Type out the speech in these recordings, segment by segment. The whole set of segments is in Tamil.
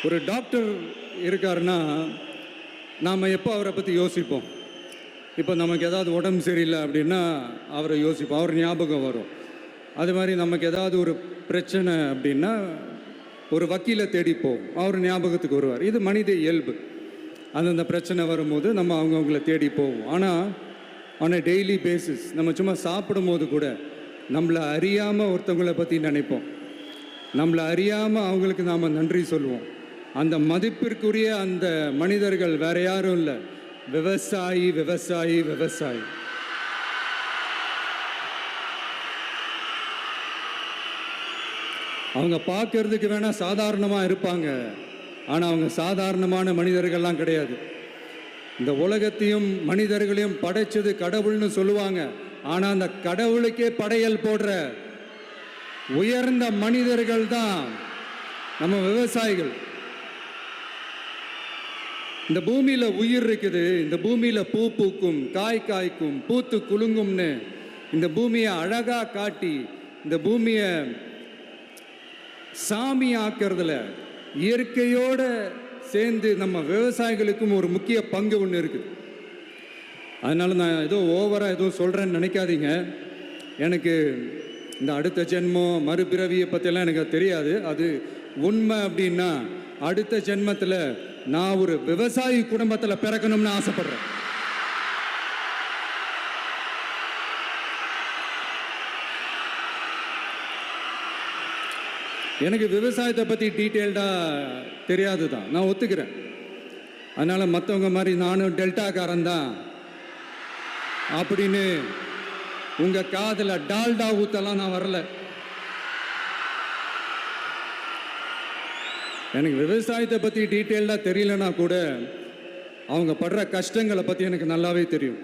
ஒரு டாக்டர் இருக்காருன்னா நாம் எப்போ அவரை பற்றி யோசிப்போம்? இப்போ நமக்கு ஏதாவது உடம்பு சரியில்லை அப்படின்னா அவரை யோசிப்போம், அவர் ஞாபகம் வரும். அது மாதிரி நமக்கு ஏதாவது ஒரு பிரச்சனை அப்படின்னா ஒரு வக்கீலை தேடிப்போம், அவர் ஞாபகத்துக்கு வருவார். இது மனித இயல்பு. அந்தந்த பிரச்சனை வரும்போது நம்ம அவங்கவுங்கள தேடி போவோம். ஆனால் ஆன் அ டெய்லி பேசிஸ் நம்ம சும்மா சாப்பிடும் போது கூட நம்மளை அறியாமல் ஒருத்தவங்களை பற்றி நினைப்போம், நம்மளை அறியாமல் அவங்களுக்கு நாம் நன்றி சொல்லுவோம். அந்த மதிப்பிற்குரிய அந்த மனிதர்கள் வேற யாரும் இல்லை, விவசாயி விவசாயி விவசாயி. அவங்க பார்க்கறதுக்கு வேணா சாதாரணமாக இருப்பாங்க, ஆனால் அவங்க சாதாரணமான மனிதர்கள்லாம் கிடையாது. இந்த உலகத்தையும் மனிதர்களையும் படைச்சது கடவுள்னு சொல்லுவாங்க, ஆனால் அந்த கடவுளுக்கே படையல் போடுற உயர்ந்த மனிதர்கள் தான் நம்ம விவசாயிகள். இந்த பூமியில் உயிர் இருக்குது, இந்த பூமியில் பூ பூக்கும், காய் காய்க்கும், பூத்து குலுங்கும்னு இந்த பூமியை அழகாக காட்டி இந்த பூமியை சாமி ஆக்கிறதுல இயற்கையோடு சேர்ந்து நம்ம விவசாயிகளுக்கும் ஒரு முக்கிய பங்கு ஒன்று இருக்குது. அதனால் நான் ஏதோ ஓவராக ஏதோ சொல்கிறேன்னு நினைக்காதீங்க. எனக்கு இந்த அடுத்த ஜென்மம் மறுபிறவியை பற்றியெல்லாம் எனக்கு தெரியாது. அது உண்மை அப்படின்னா அடுத்த ஜென்மத்தில் நான் ஒரு விவசாயி குடும்பத்தில் பிறக்கணும்னு ஆசைப்படுறேன். எனக்கு விவசாயத்தை பற்றி டீட்டெயில்டாக தெரியாது தான், நான் ஒத்துக்கிறேன். அதனால் மற்றவங்க மாதிரி நானும் டெல்டாக்காரன் தான் அப்படின்னு உங்கள் காதில் டால்டா ஊத்தலாம் நான் வரல. எனக்கு விவசாயத்தை பற்றி டீட்டெயில்டாக தெரியலனா கூட அவங்க படுற கஷ்டங்களை பற்றி எனக்கு நல்லாவே தெரியும்.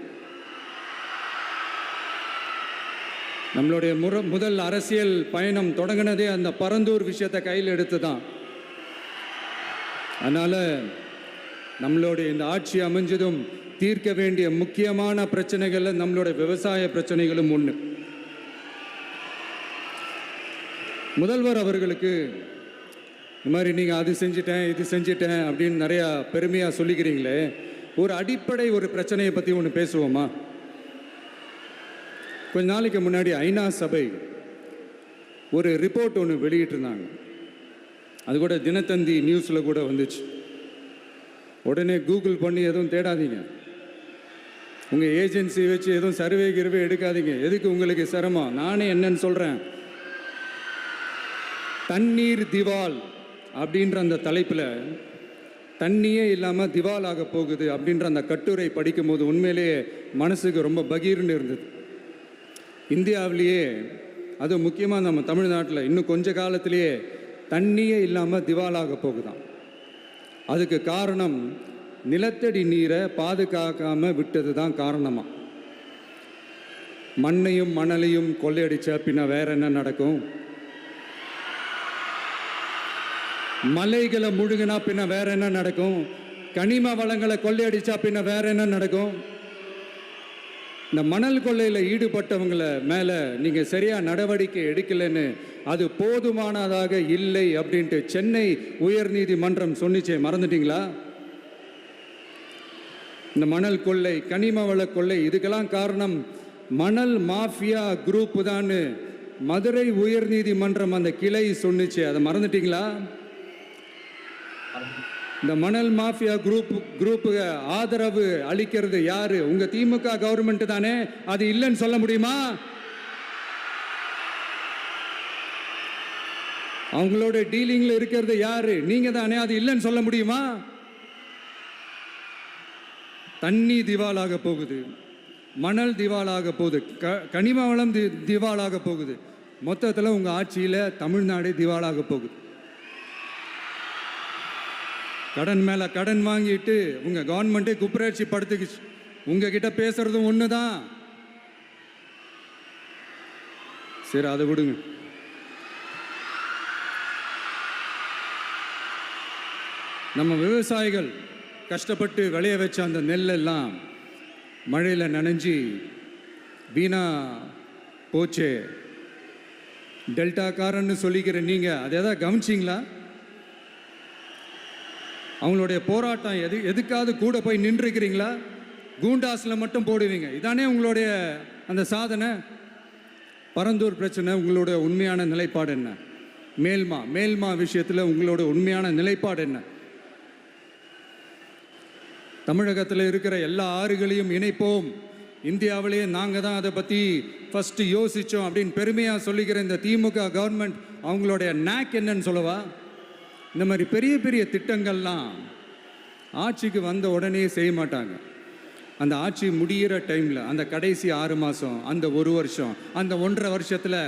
நம்மளுடைய முதல் அரசியல் பயணம் தொடங்கினதே அந்த பரந்தூர் விஷயத்தை கையில் எடுத்து தான். அதனால் நம்மளுடைய இந்த ஆட்சி அமைஞ்சதும் தீர்க்க வேண்டிய முக்கியமான பிரச்சனைகளில் நம்மளுடைய விவசாய பிரச்சனைகளும் ஒன்று. முதல்வர் அவர்களுக்கு இந்த மாதிரி நீங்கள் அது செஞ்சிட்டேன் இது செஞ்சிட்டேன் அப்படின்னு நிறையா பெருமையாக சொல்லிக்கிறீங்களே, ஒரு அடிப்படை ஒரு பிரச்சனையை பற்றி ஒன்று பேசுவோமா? கொஞ்ச நாளைக்கு முன்னாடி ஐநா சபை ஒரு ரிப்போர்ட் ஒன்று வெளியிட்டிருந்தாங்க. அது கூட தினத்தந்தி நியூஸில் கூட வந்துச்சு. உடனே கூகுள் பண்ணி எதுவும் தேடாதீங்க, உங்கள் ஏஜென்சி வச்சு எதுவும் சர்வே கிர்வே எடுக்காதீங்க. எதுக்கு உங்களுக்கு சிரமம்? நானே என்னன்னு சொல்கிறேன். தண்ணீர் திவால் அப்படின்ற அந்த தலைப்பில் தண்ணியே இல்லாமல் திவால் ஆக போகுது அப்படின்ற அந்த கட்டுரை படிக்கும்போது உண்மையிலேயே மனசுக்கு ரொம்ப பகீர்னு இருந்தது. இந்தியாவிலேயே அது முக்கியமாக நம்ம தமிழ்நாட்டில் இன்னும் கொஞ்ச காலத்திலேயே தண்ணியே இல்லாமல் திவாலாக போகுதான். அதுக்கு காரணம் நிலத்தடி நீரை பாதுகாக்காமல் விட்டது தான் காரணமாக. மண்ணையும் மணலையும் கொள்ளையடிச்சா பின்ன வேற என்ன நடக்கும்? மலைகளை முழுகினா பின்ன வேற என்ன நடக்கும்? கனிம வளங்களை கொள்ளையடிச்சா பின்ன வேற என்ன நடக்கும்? இந்த மணல் கொள்ளையில் ஈடுபட்டவங்களை மேலே நீங்கள் சரியாக நடவடிக்கை எடுக்கலைன்னு அது போதுமானதாக இல்லை அப்படின்ட்டு சென்னை உயர்நீதிமன்றம் சொன்னிச்சே, மறந்துட்டீங்களா? இந்த மணல் கொள்ளை, கனிம வள கொள்ளை, இதுக்கெல்லாம் காரணம் மணல் மாஃபியா குரூப்பு தான் மதுரை உயர்நீதிமன்றம் அந்த கிளை சொன்னிச்சு. அதை மறந்துட்டீங்களா? இந்த மணல் மாஃபியா குரூப்புக்கு ஆதரவு அளிக்கிறது யாரு? உங்க திமுக கவர்மெண்ட் தானே. அது இல்லைன்னு சொல்ல முடியுமா? அவங்களோட டீலிங்ல இருக்கிறது யாரு? நீங்க தானே. அது இல்லைன்னு சொல்ல முடியுமா? தண்ணி திவாலாக போகுது, மணல் திவாலாக போகுது, கனிம வளம் திவாலாக போகுது. மொத்தத்தில் உங்க ஆட்சியில் தமிழ்நாடு திவாலாக போகுது. கடன் மேலே கடன் வாங்கிட்டு உங்கள் கவர்மெண்ட்டே குப்பராட்சி படுத்துக்குச்சு. உங்ககிட்ட பேசுறதும் ஒன்று தான். சரி, அதை விடுங்க. நம்ம விவசாயிகள் கஷ்டப்பட்டு விளைய வச்ச அந்த நெல்லெல்லாம் மழையில் நனைஞ்சி வீணா போச்சே. டெல்டாக்காரன்னு சொல்லிக்கிற நீங்கள் அதை எதாவது கவனிச்சிங்களா? அவங்களுடைய போராட்டம் எதுக்காவது கூட போய் நின்றுக்கிறீங்களா? கூண்டாஸில் மட்டும் போடுவீங்க. இதானே உங்களுடைய அந்த சாதனை. பரந்தூர் பிரச்சனை, உங்களுடைய உண்மையான நிலைப்பாடு என்ன? மேல்மா விஷயத்தில் உங்களோட உண்மையான நிலைப்பாடு என்ன? தமிழகத்தில் இருக்கிற எல்லா ஆறுகளையும் இணைப்போம், இந்தியாவிலேயே நாங்கள் தான் அதை பற்றி ஃபஸ்ட்டு யோசித்தோம் அப்படின்னு பெருமையாக சொல்லிக்கிற இந்த திமுக கவர்மெண்ட் அவங்களுடைய நாக் என்னன்னு சொல்லவா? இந்த மாதிரி பெரிய பெரிய திட்டங்கள்லாம் ஆட்சிக்கு வந்த உடனே செய்ய மாட்டாங்க. அந்த ஆட்சி முடிகிற டைமில், அந்த கடைசி 6 மாதம், அந்த 1 வருஷம், அந்த 1.5 வருஷத்தில்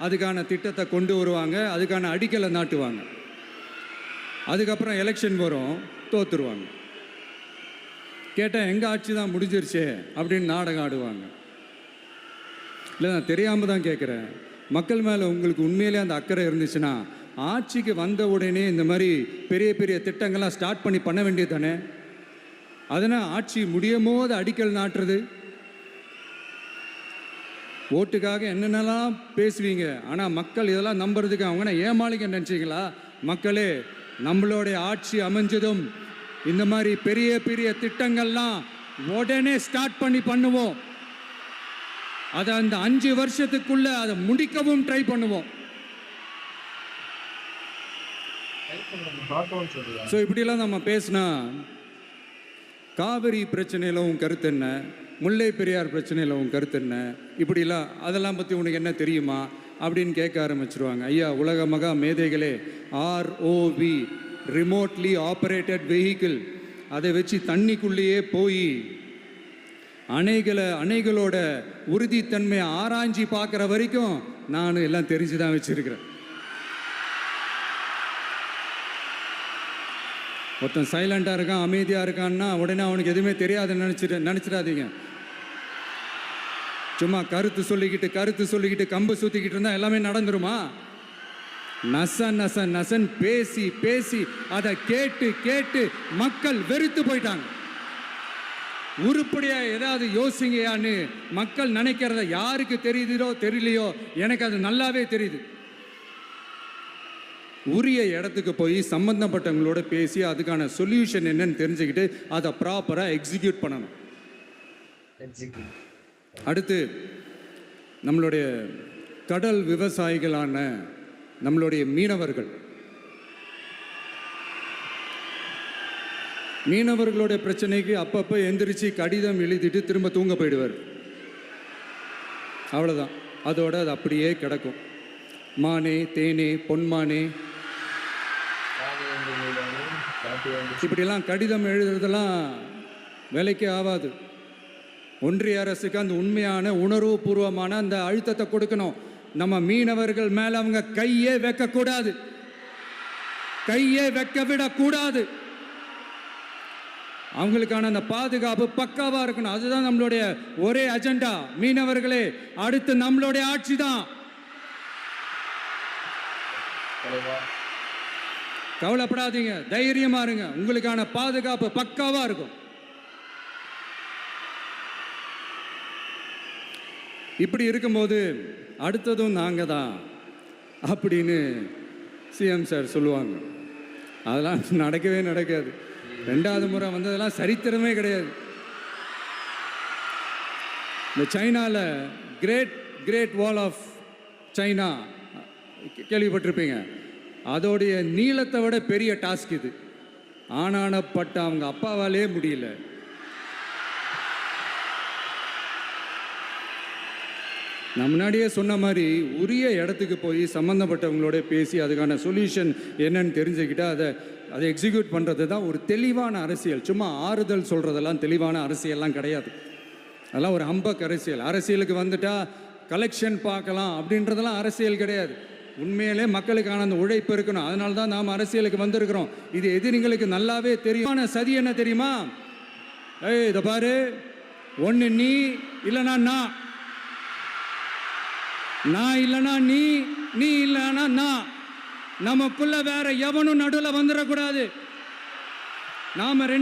அதுக்கான திட்டத்தை கொண்டு வருவாங்க, அதுக்கான அடிக்கலை நாட்டுவாங்க. அதுக்கப்புறம் எலெக்ஷன் வரும், தோற்றுருவாங்க. கேட்டால் எங்கள் ஆட்சி தான் முடிஞ்சிருச்சே அப்படின்னு நாடகம் ஆடுவாங்க. இல்லை, நான் தெரியாமல் தான் கேட்குறேன். மக்கள் மேலே உங்களுக்கு உண்மையிலே அந்த அக்கறை இருந்துச்சுன்னா ஆட்சிக்கு வந்த உடனே இந்த மாதிரி பெரிய பெரிய திட்டங்கள்லாம் ஸ்டார்ட் பண்ண வேண்டியது தானே. அதனால் ஆட்சி முடியும் போது அடிக்கல் நாட்டுறது. ஓட்டுக்காக என்னென்னலாம் பேசுவீங்க, ஆனால் மக்கள் இதெல்லாம் நம்புறதுக்கு அவங்கன்னா ஏமாளிங்க நினச்சிங்களா? மக்களே, நம்மளுடைய ஆட்சி அமைஞ்சதும் இந்த மாதிரி பெரிய பெரிய திட்டங்கள்லாம் உடனே ஸ்டார்ட் பண்ணுவோம். அதை அந்த 5 வருஷத்துக்குள்ள அதை முடிக்கவும் ட்ரை பண்ணுவோம். ஸோ இப்படிலாம் நம்ம பேசினா, காவிரி பிரச்சனையில் உன் கருத்து என்ன, முல்லை பெரியார் பிரச்சனையில் உன் கருத்து என்ன, இப்படிலாம் அதெல்லாம் பற்றி உனக்கு என்ன தெரியுமா அப்படின்னு கேட்க ஆரம்பிச்சிருவாங்க. ஐயா, உலக மகா மேதைகளே, ROV, ரிமோட்லி ஆப்ரேட்டட் வெஹிக்கிள், அதை வச்சு தண்ணிக்குள்ளேயே போய் அணைகளோட உறுதித்தன்மையை ஆராய்ச்சி பார்க்குற வரைக்கும் நான் எல்லாம் தெரிஞ்சு தான் வச்சுருக்கிறேன். ஒருத்தன் சைலண்டாக இருக்கான், அமைதியாக இருக்கான்னா உடனே அவனுக்கு எதுவுமே தெரியாதுன்னு நினச்சிடாதீங்க. சும்மா கருத்து சொல்லிக்கிட்டு கம்பு சுற்றிக்கிட்டு இருந்தால் எல்லாமே நடந்துருமா? நசன் பேசி அதை கேட்டு மக்கள் வெறுத்து போயிட்டாங்க. உருப்படியா ஏதாவது யோசிங்கயான்னு மக்கள் நினைக்கிறத யாருக்கு தெரியுதோ தெரியலையோ, எனக்கு அது நல்லாவே தெரியுது. உரிய இடத்துக்கு போய் சம்பந்தப்பட்டவங்களோட பேசி அதுக்கான சொல்யூஷன் என்னன்னு தெரிஞ்சுக்கிட்டு அதை ப்ராப்பராக எக்ஸிக்யூட் பண்ணணும். அடுத்து, நம்மளுடைய கடல் விவசாயிகளான நம்மளுடைய மீனவர்களுடைய பிரச்சனைக்கு அப்பப்போ எந்திரிச்சு கடிதம் எழுதிட்டு திரும்ப தூங்க போயிடுவார். அவ்வளோதான், அதோட அது அப்படியே கிடக்கும். மானே, தேனே, பொன்மானே, இப்படிலாம் கடிதம் எழுதுறதெல்லாம் வேலைக்கே ஆகாது. ஒன்றிய அரசுக்கு அந்த உண்மையான உணர்வு பூர்வமான அந்த அழுத்தத்தை கொடுக்கணும். நம்ம மீனவர்கள் மேலே அவங்க கையே வைக்கக்கூடாது, கையே வைக்க விடக்கூடாது. அவங்களுக்கான அந்த பாதுகாப்பு பக்காவாக இருக்கணும். அதுதான் நம்மளுடைய ஒரே அஜெண்டா. மீனவர்களே, அடுத்து நம்மளுடைய ஆட்சி தான். கவலைப்படாதீங்க, தைரியமா இருங்க, உங்களுக்கான பாதுகாப்பு பக்காவா இருக்கும். இப்படி இருக்கும்போது அடுத்ததும் நாங்க தான் அப்படின்னு சிஎம் சார் சொல்லுவாங்க. அதெல்லாம் நடக்காது. 2வது முறை வந்ததெல்லாம் சரித்திரமே கிடையாது. இந்த சைனாவில் கிரேட் வால் ஆஃப் சைனா கேள்விப்பட்டிருப்பீங்க. அதோடைய நீளத்தை விட பெரிய டாஸ்க் இது. ஆனானப்பட்ட அவங்க அப்பாவாலே முடியல. நான் முன்னாடியே சொன்ன மாதிரி உரிய இடத்துக்கு போய் சம்மந்தப்பட்டவங்களோட பேசி அதுக்கான சொல்யூஷன் என்னன்னு தெரிஞ்சுக்கிட்டா அதை எக்ஸிக்யூட் பண்ணுறது தான் ஒரு தெளிவான அரசியல். சும்மா ஆறுதல் சொல்கிறதெல்லாம் தெளிவான அரசியல்லாம் கிடையாது. அதெல்லாம் ஒரு ஹம்பக் அரசியல். அரசியலுக்கு வந்துட்டால் கலெக்ஷன் பார்க்கலாம் அப்படின்றதெல்லாம் அரசியல் கிடையாது. உண்மையிலே மக்களுக்கான அந்த உழைப்பு இருக்கணும். அதனால தான் நாம் அரசியலுக்கு வந்திருக்கிறோம். இது எதிரிங்களுக்கு நல்லாவே தெரியும். சதி என்ன தெரியுமா? இதை பாரு, ஒன்று நீ இல்லைனா நான் இல்லைனா நீ இல்லைனா நான். நமக்குள்ள வேற எவனும் நடுவில் வந்துடக்கூடாது. நாம 2